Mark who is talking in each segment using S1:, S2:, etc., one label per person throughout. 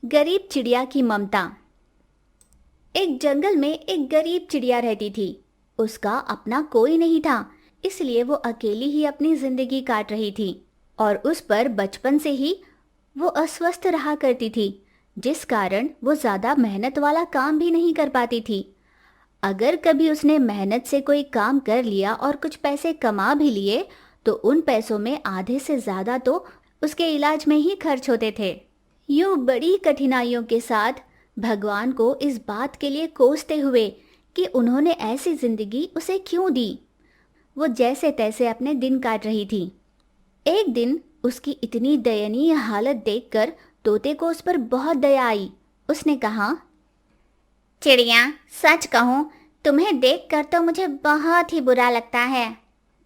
S1: गरीब चिड़िया की ममता। एक जंगल में एक गरीब चिड़िया रहती थी। उसका अपना कोई नहीं था, इसलिए वो अकेली ही अपनी जिंदगी काट रही थी। और उस पर बचपन से ही वो अस्वस्थ रहा करती थी, जिस कारण वो ज्यादा मेहनत वाला काम भी नहीं कर पाती थी। अगर कभी उसने मेहनत से कोई काम कर लिया और कुछ पैसे कमा भी लिए, तो उन पैसों में आधे से ज्यादा तो उसके इलाज में ही खर्च होते थे। यूं बड़ी कठिनाइयों के साथ भगवान को इस बात के लिए कोसते हुए कि उन्होंने ऐसी जिंदगी उसे क्यों दी, वो जैसे तैसे अपने दिन काट रही थी। एक दिन उसकी इतनी दयनीय हालत देखकर तोते को उस पर बहुत दया आई। उसने कहा, चिड़िया, सच कहूँ, तुम्हें देखकर तो मुझे बहुत ही बुरा लगता है।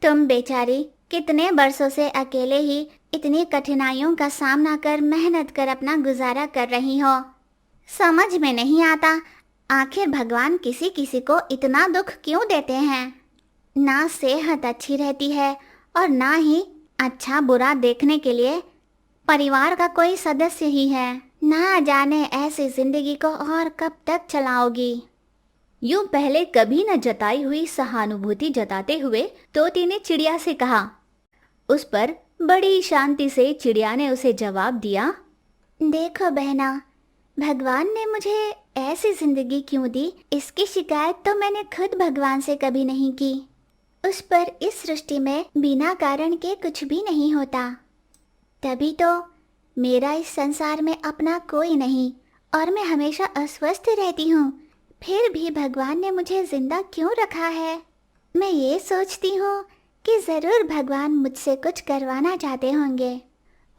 S1: तुम बेचारी कितने बरसों से अकेले ही इतनी कठिनाइयों का सामना कर मेहनत कर अपना गुजारा कर रही हो। समझ में नहीं आता, आखिर भगवान किसी किसी को इतना दुख क्यों देते हैं। ना सेहत अच्छी रहती है और ना ही अच्छा बुरा देखने के लिए परिवार का कोई सदस्य ही है। ना जाने ऐसी जिंदगी को और कब तक चलाओगी। यूं पहले कभी न जताई हुई सहानुभूति जताते हुए तोते ने चिड़िया से कहा। उस पर बड़ी शांति से चिड़िया ने उसे जवाब दिया, देखो बहना, भगवान ने मुझे ऐसी जिंदगी क्यों दी, इसकी शिकायत तो मैंने खुद भगवान से कभी नहीं की। उस पर इस सृष्टि में बिना कारण के कुछ भी नहीं होता। तभी तो मेरा इस संसार में अपना कोई नहीं और मैं हमेशा अस्वस्थ रहती हूँ। फिर भी भगवान ने मुझे जिंदा क्यों रखा है। मैं ये सोचती हूँ कि ज़रूर भगवान मुझसे कुछ करवाना चाहते होंगे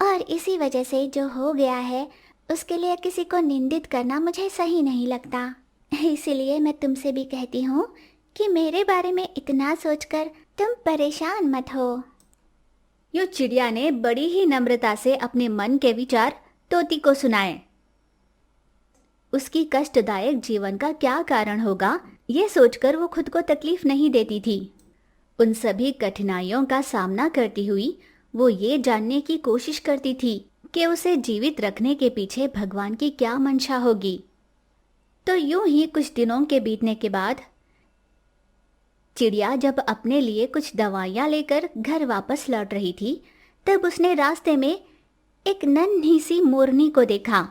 S1: और इसी वजह से जो हो गया है उसके लिए किसी को निंदित करना मुझे सही नहीं लगता। इसीलिए मैं तुमसे भी कहती हूँ कि मेरे बारे में इतना सोचकर तुम परेशान मत हो। यूं चिड़िया ने बड़ी ही नम्रता से अपने मन के विचार तोती को सुनाए। उसकी कष्टदायक जीवन का क्या कारण होगा, ये सोचकर वो खुद को तकलीफ नहीं देती थी। उन सभी कठिनाइयों का सामना करती हुई वो ये जानने की कोशिश करती थी कि उसे जीवित रखने के पीछे भगवान की क्या मंशा होगी। तो यूं ही कुछ दिनों के बीतने के बाद चिड़िया जब अपने लिए कुछ दवाइयाँ लेकर घर वापस लौट रही थी, तब उसने रास्ते में एक नन्ही सी मोरनी को देखा,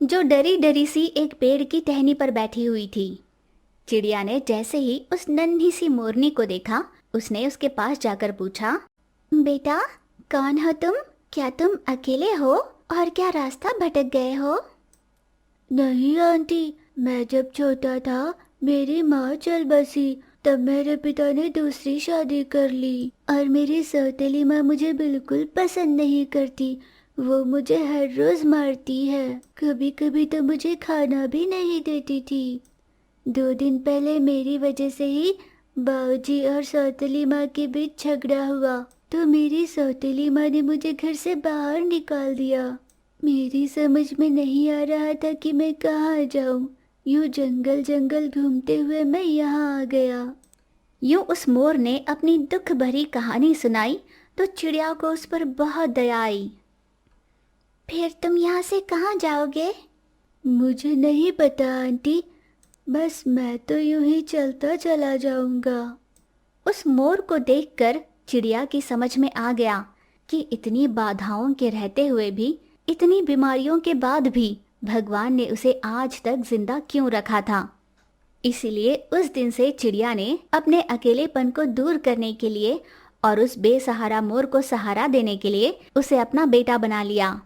S1: जो डरी डरी सी एक पेड़ की टहनी पर बैठी हुई थी। चिड़िया ने जैसे ही उस नन्ही सी मोरनी को देखा, उसने उसके पास जाकर पूछा, बेटा, कौन हो तुम? क्या तुम अकेले हो और क्या रास्ता भटक गए हो? नहीं आंटी, मैं जब छोटा था मेरी माँ चल बसी, तब मेरे पिता ने दूसरी शादी कर ली और मेरी सौतेली माँ मुझे बिल्कुल पसंद नहीं करती। वो मुझे हर रोज मारती है, कभी कभी तो मुझे खाना भी नहीं देती थी। 2 दिन पहले मेरी वजह से ही बाबूजी और सौतेली माँ के बीच झगड़ा हुआ, तो मेरी सौतेली माँ ने मुझे घर से बाहर निकाल दिया। मेरी समझ में नहीं आ रहा था कि मैं कहाँ जाऊँ। यूं जंगल जंगल घूमते हुए मैं यहाँ आ गया। यूं उस मोर ने अपनी दुख भरी कहानी सुनाई तो चिड़िया को उस पर बहुत दया आई। फिर तुम यहाँ से कहाँ जाओगे? मुझे नहीं पता आंटी, बस मैं तो यूं ही चलता चला जाऊंगा। उस मोर को देखकर चिड़िया की समझ में आ गया कि इतनी बाधाओं के रहते हुए भी, इतनी बीमारियों के बाद भी भगवान ने उसे आज तक जिंदा क्यों रखा था। इसीलिए उस दिन से चिड़िया ने अपने अकेलेपन को दूर करने के लिए और उस बेसहारा मोर को सहारा देने के लिए उसे अपना बेटा बना लिया।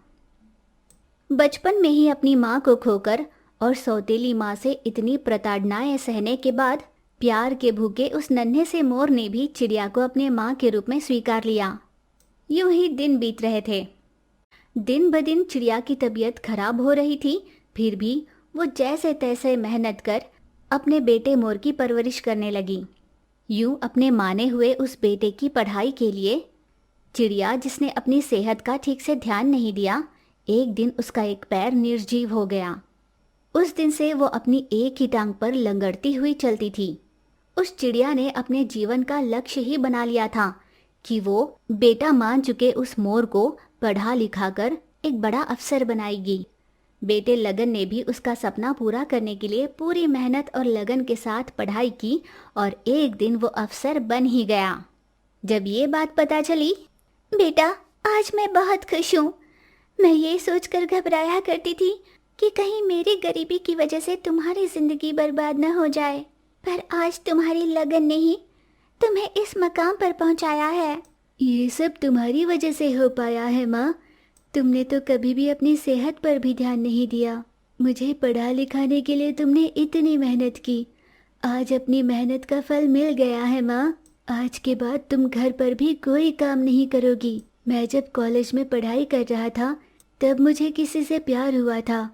S1: बचपन में ही अपनी माँ को खोकर और सौतेली माँ से इतनी प्रताड़नाएं सहने के बाद प्यार के भूखे उस नन्हे से मोर ने भी चिड़िया को अपने माँ के रूप में स्वीकार लिया। यूं ही दिन बीत रहे थे। दिन ब दिन चिड़िया की तबीयत खराब हो रही थी, फिर भी वो जैसे तैसे मेहनत कर अपने बेटे मोर की परवरिश करने लगी। यूं अपने माने हुए उस बेटे की पढ़ाई के लिए चिड़िया, जिसने अपनी सेहत का ठीक से ध्यान नहीं दिया, एक दिन उसका एक पैर निर्जीव हो गया। उस दिन से वो अपनी एक ही टांग पर लंगड़ती हुई चलती थी। उस चिड़िया ने अपने जीवन का लक्ष्य ही बना लिया था कि वो बेटा मान चुके उस मोर को पढ़ा लिखा कर एक बड़ा अफसर बनाएगी। बेटे लगन ने भी उसका सपना पूरा करने के लिए पूरी मेहनत और लगन के साथ पढ़ाई की और एक दिन वो अफसर बन ही गया। जब ये बात पता चली, बेटा आज मैं बहुत खुश हूँ। मैं ये सोचकर घबराया करती थी कि कहीं मेरी गरीबी की वजह से तुम्हारी जिंदगी बर्बाद न हो जाए, पर आज तुम्हारी लगन ने ही तुम्हें इस मकाम पर पहुंचाया है। ये सब तुम्हारी वजह से हो पाया है माँ। तुमने तो कभी भी अपनी सेहत पर भी ध्यान नहीं दिया। मुझे पढ़ा लिखाने के लिए तुमने इतनी मेहनत की, आज अपनी मेहनत का फल मिल गया है माँ। आज के बाद तुम घर पर भी कोई काम नहीं करोगी। मैं जब कॉलेज में पढ़ाई कर रहा था तब मुझे किसी से प्यार हुआ था।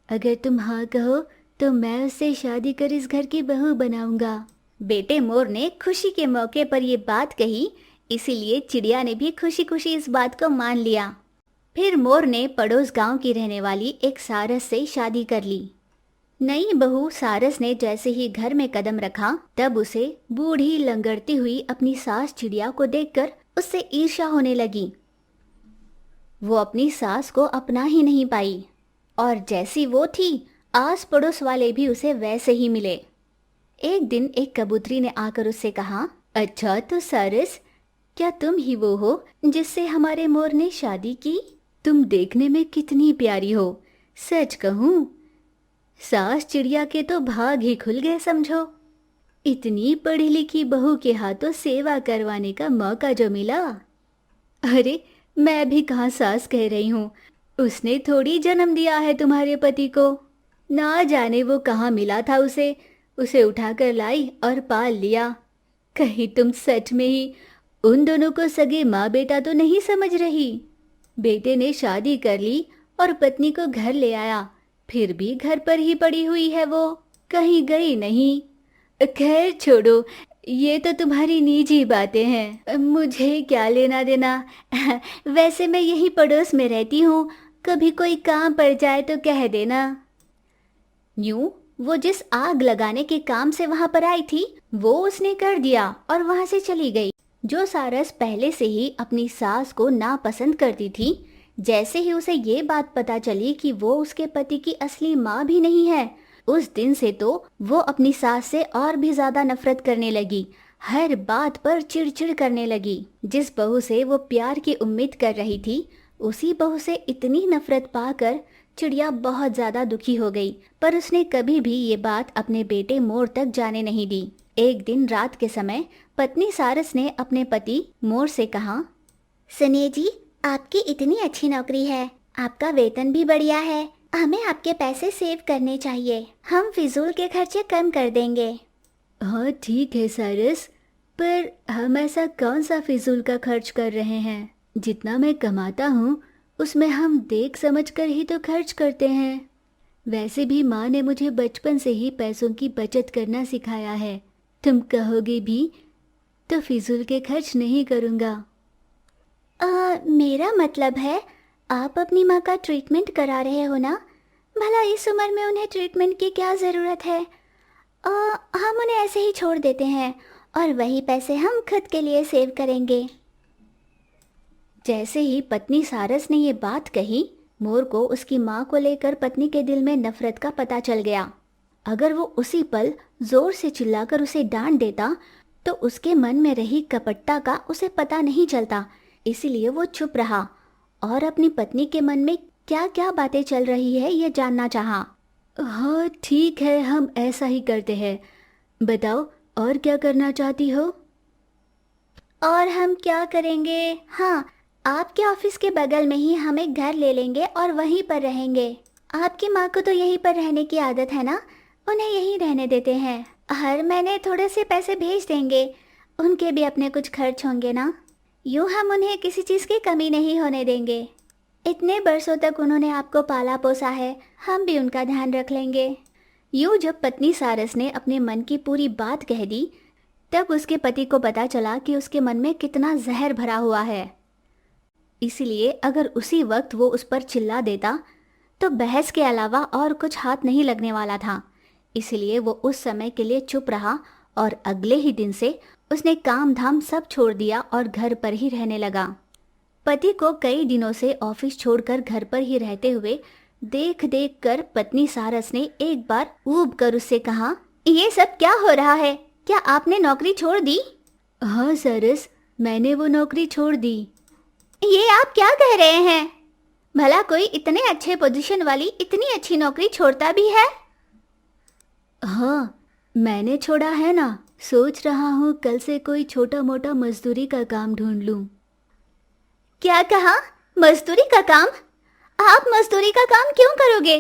S1: अगर तुम हाँ कहो तो मैं उससे शादी कर इस घर की बहू बनाऊंगा। बेटे मोर ने खुशी के मौके पर ये बात कही, इसीलिए चिड़िया ने भी खुशी खुशी इस बात को मान लिया। फिर मोर ने पड़ोस गांव की रहने वाली एक सारस से शादी कर ली। नई बहू सारस ने जैसे ही घर में कदम रखा तब उसे बूढ़ी लंगड़ती हुई अपनी सास चिड़िया को देखकर उससे ईर्ष्या होने लगी। वो अपनी सास को अपना ही नहीं पाई और जैसी वो थी आस पड़ोस वाले भी उसे वैसे ही मिले। एक दिन एक कबूतरी ने आकर उससे कहा, अच्छा तो सारस, क्या तुम ही वो हो जिससे हमारे मोर ने शादी की? तुम देखने में कितनी प्यारी हो। सच कहूँ सास चिड़िया के तो भाग ही खुल गए समझो। इतनी पढ़ी लिखी बहू के हाथों सेवा करवाने का मौका जो मिला। अरे मैं भी कहाँ सास कह रही हूँ, उसने थोड़ी जन्म दिया है तुम्हारे पति को। ना जाने वो कहाँ मिला था उसे उठाकर लाई और पाल लिया। कहीं तुम सच में ही उन दोनों को सगे माँ बेटा तो नहीं समझ रही? बेटे ने शादी कर ली और पत्नी को घर ले आया, फिर भी घर पर ही पड़ी हुई है, वो कहीं गई नहीं। खैर छोड़ो, ये तो तुम्हारी निजी बातें हैं, मुझे क्या लेना देना। वैसे मैं यही पड़ोस में रहती हूँ, कभी कोई काम पड़ जाए तो कह देना। यूं वो जिस आग लगाने के काम से वहां पर आई थी वो उसने कर दिया और वहां से चली गई। जो सारस पहले से ही अपनी सास को नापसंद करती थी, जैसे ही उसे ये बात पता चली कि वो उसके पति की असली माँ भी नहीं है, उस दिन से तो वो अपनी सास से और भी ज्यादा नफरत करने लगी। हर बात पर चिड़चिड़ करने लगी। जिस बहू से वो प्यार की उम्मीद कर रही थी, उसी बहू से इतनी नफरत पाकर चिड़िया बहुत ज्यादा दुखी हो गई, पर उसने कभी भी ये बात अपने बेटे मोर तक जाने नहीं दी। एक दिन रात के समय पत्नी सारस ने अपने पति मोर से कहा, सुनिए जी, आपकी इतनी अच्छी नौकरी है, आपका वेतन भी बढ़िया है, हमें आपके पैसे सेव करने चाहिए, हम फिजूल के खर्चे कम कर देंगे। हाँ ठीक है सारस, पर हम ऐसा कौन सा फिजूल का खर्च कर रहे हैं? जितना मैं कमाता हूँ उसमें हम देख समझ कर ही तो खर्च करते हैं। वैसे भी माँ ने मुझे बचपन से ही पैसों की बचत करना सिखाया है। तुम कहोगे भी तो फिजूल के खर्च नहीं करूँगा। मेरा मतलब है आप अपनी माँ का ट्रीटमेंट करा रहे हो ना? भला इस उम्र में उन्हें ट्रीटमेंट की क्या ज़रूरत है? हम उन्हें ऐसे ही छोड़ देते हैं और वही पैसे हम खुद के लिए सेव करेंगे। जैसे ही पत्नी सारस ने ये बात कही, मोर को उसकी माँ को लेकर पत्नी के दिल में नफरत का पता चल गया। अगर वो उसी पल जोर से चिल्लाकर उसे डांट देता तो उसके मन में रही कपटता का उसे पता नहीं चलता, इसलिए वो चुप रहा और अपनी पत्नी के मन में क्या क्या बातें चल रही है ये जानना चाहा। हाँ ठीक है, हम ऐसा ही करते हैं। बताओ और क्या करना चाहती हो? और हम क्या करेंगे, हाँ, आपके ऑफिस के बगल में ही हम एक घर ले लेंगे और वहीं पर रहेंगे। आपकी माँ को तो यहीं पर रहने की आदत है ना, उन्हें यहीं रहने देते हैं। हर महीने थोड़े से पैसे भेज देंगे, उनके भी अपने कुछ खर्च होंगे ना। यूँ हम उन्हें किसी चीज़ की कमी नहीं होने देंगे। इतने बरसों तक उन्होंने आपको पाला पोसा है, हम भी उनका ध्यान रख लेंगे। यूँ जब पत्नी सारस ने अपने मन की पूरी बात कह दी, तब उसके पति को पता चला कि उसके मन में कितना जहर भरा हुआ है। इसलिए अगर उसी वक्त वो उस पर चिल्ला देता तो बहस के अलावा और कुछ हाथ नहीं लगने वाला था। इसलिए वो उस समय के लिए चुप रहा और अगले ही दिन से उसने काम धाम सब छोड़ दिया और घर पर ही रहने लगा। पति को कई दिनों से ऑफिस छोड़कर घर पर ही रहते हुए देख देख कर पत्नी सारस ने एक बार ऊब कर उससे कहा, ये सब क्या हो रहा है? क्या आपने नौकरी छोड़ दी? हाँ सारस, मैंने वो नौकरी छोड़ दी। ये आप क्या कह रहे हैं? भला कोई इतने अच्छे पोजीशन वाली इतनी अच्छी नौकरी छोड़ता भी है? हाँ, मैंने छोड़ा है ना। सोच रहा हूँ कल से कोई छोटा मोटा मजदूरी का काम ढूंढ लूँ। क्या कहा? मजदूरी का काम? आप मजदूरी का काम क्यों करोगे?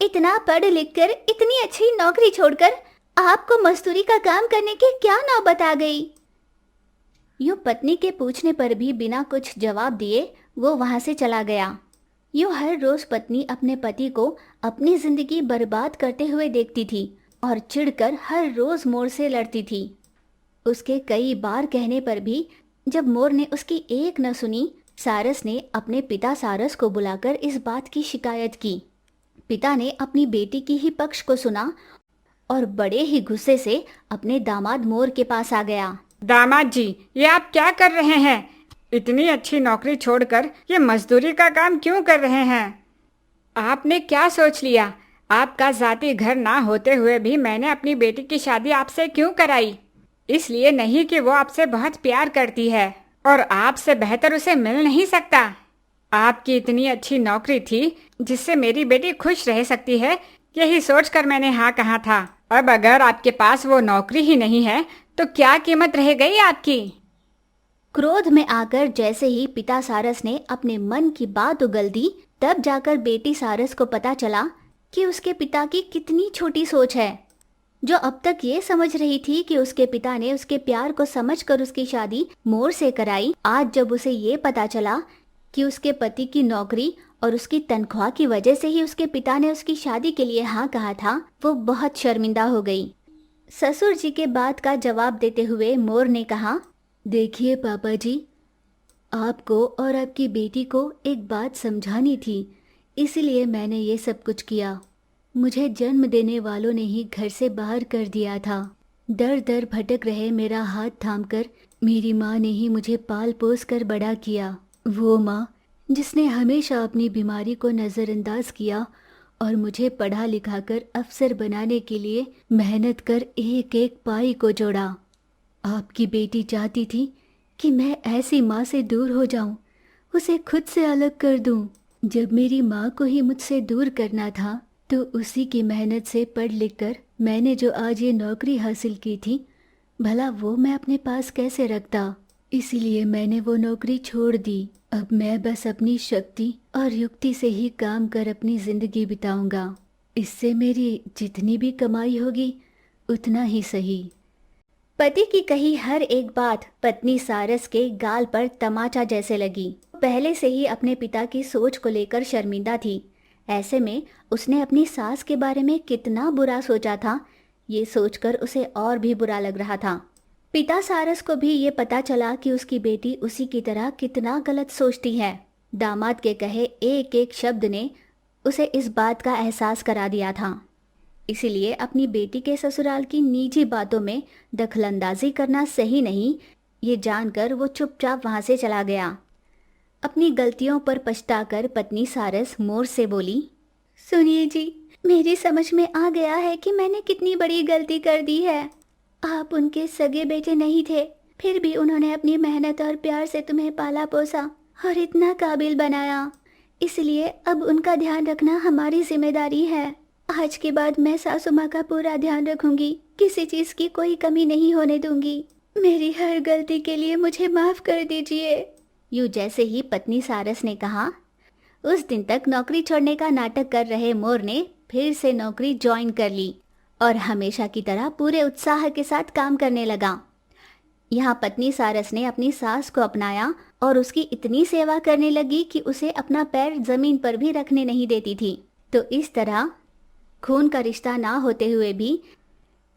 S1: इतना पढ़ लिख कर इतनी अच्छी नौकरी छोड़कर आपको मजदूरी का काम करने की क्या नौबत आ गई? यूं पत्नी के पूछने पर भी बिना कुछ जवाब दिए वो वहां से चला गया। यूं हर रोज पत्नी अपने पति को अपनी जिंदगी बर्बाद करते हुए देखती थी और चिढ़कर हर रोज मोर से लड़ती थी। उसके कई बार कहने पर भी जब मोर ने उसकी एक न सुनी, सारस ने अपने पिता सारस को बुलाकर इस बात की शिकायत की। पिता ने अपनी बेटी की ही पक्ष को सुना और बड़े ही गुस्से से अपने दामाद मोर के पास आ गया।
S2: दामाद जी, ये आप क्या कर रहे हैं? इतनी अच्छी नौकरी छोड़कर ये मजदूरी का काम क्यों कर रहे हैं? आपने क्या सोच लिया? आपका जाति घर ना होते हुए भी मैंने अपनी बेटी की शादी आपसे क्यों कराई? इसलिए नहीं कि वो आपसे बहुत प्यार करती है और आपसे बेहतर उसे मिल नहीं सकता। आपकी इतनी अच्छी नौकरी थी जिससे मेरी बेटी खुश रह सकती है, यही सोचकर मैंने हाँ कहा था। अब अगर आपके पास वो नौकरी ही नहीं है तो क्या कीमत रह गई आपकी?
S1: क्रोध में आकर जैसे ही पिता सारस ने अपने मन की बात उगल दी, तब जाकर बेटी सारस को पता चला कि उसके पिता की कितनी छोटी सोच है। जो अब तक ये समझ रही थी कि उसके पिता ने उसके प्यार को समझकर उसकी शादी मोर से कराई, आज जब उसे ये पता चला कि उसके पति की नौकरी और उसकी तनख्वाह की वजह से ही उसके पिता ने उसकी शादी के लिए हाँ कहा था, वो बहुत शर्मिंदा हो गई। ससुर जी के बात का जवाब देते हुए मोर ने कहा, देखिए पापा जी, आपको और आपकी बेटी को एक बात समझानी थी, इसलिए मैंने ये सब कुछ किया। मुझे जन्म देने वालों ने ही घर से बाहर कर दिया था। दर दर भटक रहे मेरा हाथ थामकर मेरी माँ ने ही मुझे पाल पोस कर बड़ा किया। वो माँ जिसने हमेशा अपनी बीमारी को नज़रअंदाज किया और मुझे पढ़ा लिखा कर अफसर बनाने के लिए मेहनत कर एक एक पाई को जोड़ा। आपकी बेटी चाहती थी कि मैं ऐसी माँ से दूर हो जाऊं, उसे खुद से अलग कर दूं। जब मेरी माँ को ही मुझसे दूर करना था तो उसी की मेहनत से पढ़ लिख कर मैंने जो आज ये नौकरी हासिल की थी, भला वो मैं अपने पास कैसे रखता। इसीलिए मैंने वो नौकरी छोड़ दी। अब मैं बस अपनी शक्ति और युक्ति से ही काम कर अपनी जिंदगी बिताऊंगा। इससे मेरी जितनी भी कमाई होगी उतना ही सही। पति की कही हर एक बात पत्नी सारस के गाल पर तमाचा जैसे लगी। पहले से ही अपने पिता की सोच को लेकर शर्मिंदा थी। ऐसे में उसने अपनी सास के बारे में कितना बुरा सोचा था, ये सोचकर उसे और भी बुरा लग रहा था। पिता सारस को भी ये पता चला कि उसकी बेटी उसी की तरह कितना गलत सोचती है। दामाद के कहे एक एक शब्द ने उसे इस बात का एहसास करा दिया था। इसीलिए अपनी बेटी के ससुराल की निजी बातों में दखलंदाजी करना सही नहीं, ये जानकर वो चुपचाप वहां से चला गया। अपनी गलतियों पर पछताकर पत्नी सारस मोर से बोली, सुनिए जी, मेरी समझ में आ गया है कि मैंने कितनी बड़ी गलती कर दी है। आप उनके सगे बेटे नहीं थे, फिर भी उन्होंने अपनी मेहनत और प्यार से तुम्हें पाला पोसा और इतना काबिल बनाया। इसलिए अब उनका ध्यान रखना हमारी जिम्मेदारी है। आज के बाद मैं सासू माँ का पूरा ध्यान रखूंगी, किसी चीज की कोई कमी नहीं होने दूंगी। मेरी हर गलती के लिए मुझे माफ कर दीजिए। यूं जैसे ही पत्नी सारस ने कहा, उस दिन तक नौकरी छोड़ने का नाटक कर रहे मोर ने फिर से नौकरी ज्वाइन कर ली और हमेशा की तरह पूरे उत्साह के साथ काम करने लगा। यहाँ पत्नी सारस ने अपनी सास को अपनाया और उसकी इतनी सेवा करने लगी कि उसे अपना पैर जमीन पर भी रखने नहीं देती थी। तो इस तरह खून का रिश्ता ना होते हुए भी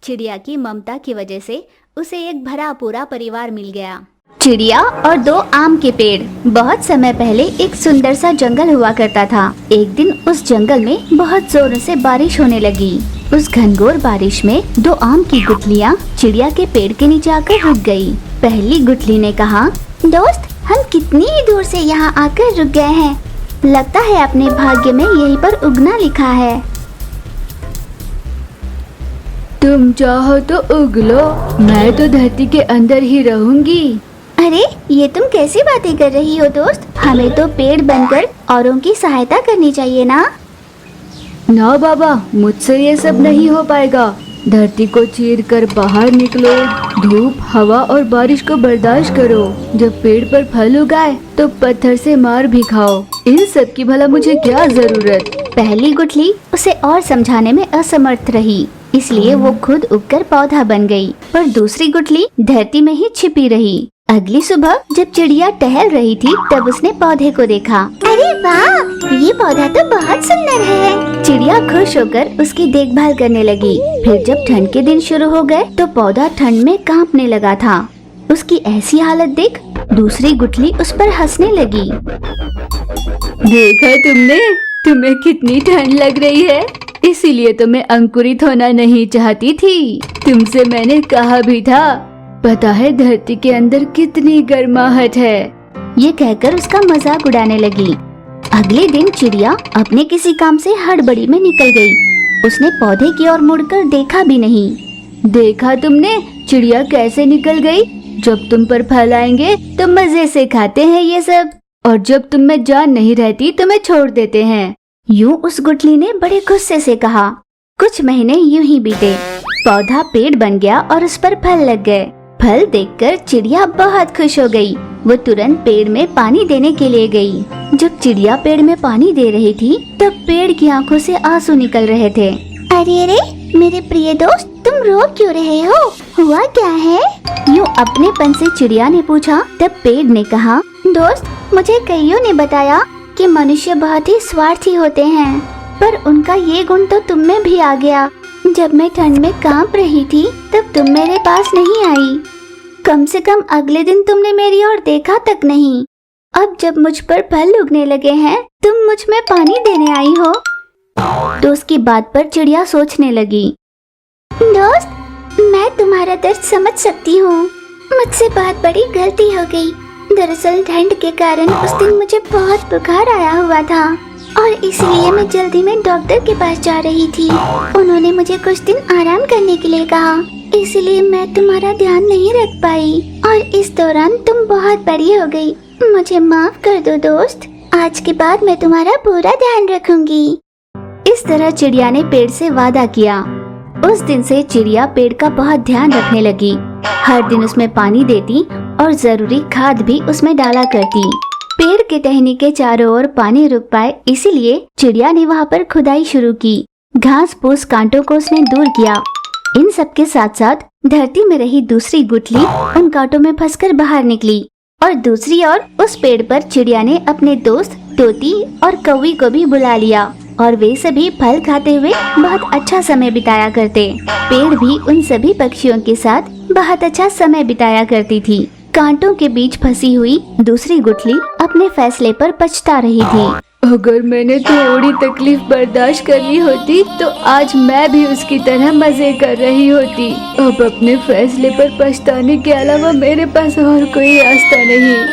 S1: चिड़िया की ममता की वजह से उसे एक भरा पूरा परिवार मिल गया। चिड़िया और दो आम के पेड़। बहुत समय पहले एक सुंदर सा जंगल हुआ करता था। एक दिन उस जंगल में बहुत जोर से बारिश होने लगी। उस घनघोर बारिश में दो आम की गुठलियाँ चिड़िया के पेड़ के नीचे आकर रुक गई। पहली गुठली ने कहा, दोस्त, हम कितनी ही दूर से यहाँ आकर रुक गए हैं, लगता है अपने भाग्य में यहीं पर उगना लिखा है।
S3: तुम चाहो तो उगलो, मैं तो धरती के अंदर ही रहूंगी।
S1: अरे ये तुम कैसी बातें कर रही हो दोस्त? हमें तो पेड़ बनकर औरों की सहायता करनी चाहिए ना।
S3: ना बाबा, मुझसे ये सब नहीं हो पाएगा। धरती को चीर कर बाहर निकलो, धूप, हवा और बारिश को बर्दाश्त करो। जब पेड़ पर फल उगाए तो पत्थर से मार भी खाओ। इन सब की भला मुझे क्या जरूरत।
S1: पहली गुठली उसे और समझाने में असमर्थ रही, इसलिए वो खुद उगकर पौधा बन गई, पर दूसरी गुठली धरती में ही छिपी रही। अगली सुबह जब चिड़िया टहल रही थी तब उसने पौधे को देखा। अरे वाह, ये पौधा तो बहुत सुंदर है। चिड़िया खुश होकर उसकी देखभाल करने लगी। फिर जब ठंड के दिन शुरू हो गए तो पौधा ठंड में कांपने लगा था। उसकी ऐसी हालत देख दूसरी गुठली उस पर हंसने लगी।
S3: देखा तुमने, तुम्हें कितनी ठंड लग रही है, इसीलिए तो मैं अंकुरित होना नहीं चाहती थी। तुमसे मैंने कहा भी था। पता है धरती के अंदर कितनी गर्माहट है।
S1: ये कहकर उसका मजाक उड़ाने लगी। अगले दिन चिड़िया अपने किसी काम से हड़बड़ी में निकल गई। उसने पौधे की ओर मुड़कर देखा भी नहीं।
S3: देखा तुमने चिड़िया कैसे निकल गई? जब तुम पर फल आएंगे तो मजे से खाते हैं ये सब, और जब तुम में जान नहीं रहती तो मैं छोड़ देते हैं।
S1: यूं उस गुठली ने बड़े गुस्से से कहा। कुछ महीने यूं ही बीते। पौधा पेड़ बन गया और उस पर फल लग गए। फल देखकर चिड़िया बहुत खुश हो गई। वो तुरंत पेड़ में पानी देने के लिए गई। जब चिड़िया पेड़ में पानी दे रही थी तब पेड़ की आंखों से आंसू निकल रहे थे। अरे अरे मेरे प्रिय दोस्त, तुम रो क्यों रहे हो? हुआ क्या है? यूं अपनेपन से चिड़िया ने पूछा। तब पेड़ ने कहा, दोस्त, मुझे कईयों ने बताया कि मनुष्य बहुत ही स्वार्थी होते हैं, पर उनका ये गुण तो तुम में भी आ गया। जब मैं ठंड में कांप रही थी तब तुम मेरे पास नहीं आई। कम से कम अगले दिन तुमने मेरी ओर देखा तक नहीं। अब जब मुझ पर फल उगने लगे हैं तुम मुझ में पानी देने आई हो। तो उसकी बात पर चिड़िया सोचने लगी। दोस्त, मैं तुम्हारा दर्द समझ सकती हूँ। मुझसे बहुत बड़ी गलती हो गई। दरअसल ठंड के कारण उस दिन मुझे बहुत बुखार आया हुआ था और इसलिए मैं जल्दी में डॉक्टर के पास जा रही थी। उन्होंने मुझे कुछ दिन आराम करने के लिए कहा, इसलिए मैं तुम्हारा ध्यान नहीं रख पाई और इस दौरान तुम बहुत बड़ी हो गई। मुझे माफ कर दो दोस्त। आज के बाद मैं तुम्हारा पूरा ध्यान रखूंगी। इस तरह चिड़िया ने पेड़ से वादा किया। उस दिन से चिड़िया पेड़ का बहुत ध्यान रखने लगी। हर दिन उसमें पानी देती और जरूरी खाद भी उसमें डाला करती। पेड़ के टहनी के चारों ओर पानी रुक पाए, इसीलिए चिड़िया ने वहाँ पर खुदाई शुरू की। घास फूस कांटों को उसने दूर किया। इन सब के साथ साथ धरती में रही दूसरी गुठली उन कांटों में फंसकर बाहर निकली और दूसरी ओर उस पेड़ पर चिड़िया ने अपने दोस्त तोती और कौवी को भी बुला लिया और वे सभी फल खाते हुए बहुत अच्छा समय बिताया करते। पेड़ भी उन सभी पक्षियों के साथ बहुत अच्छा समय बिताया करती थी। कांटों के बीच फंसी हुई दूसरी गुठली अपने फैसले पर पछता रही थी।
S3: अगर मैंने थोड़ी तकलीफ बर्दाश्त कर ली होती तो आज मैं भी उसकी तरह मजे कर रही होती। अब अपने फैसले पर पछताने के अलावा मेरे पास और कोई रास्ता नहीं।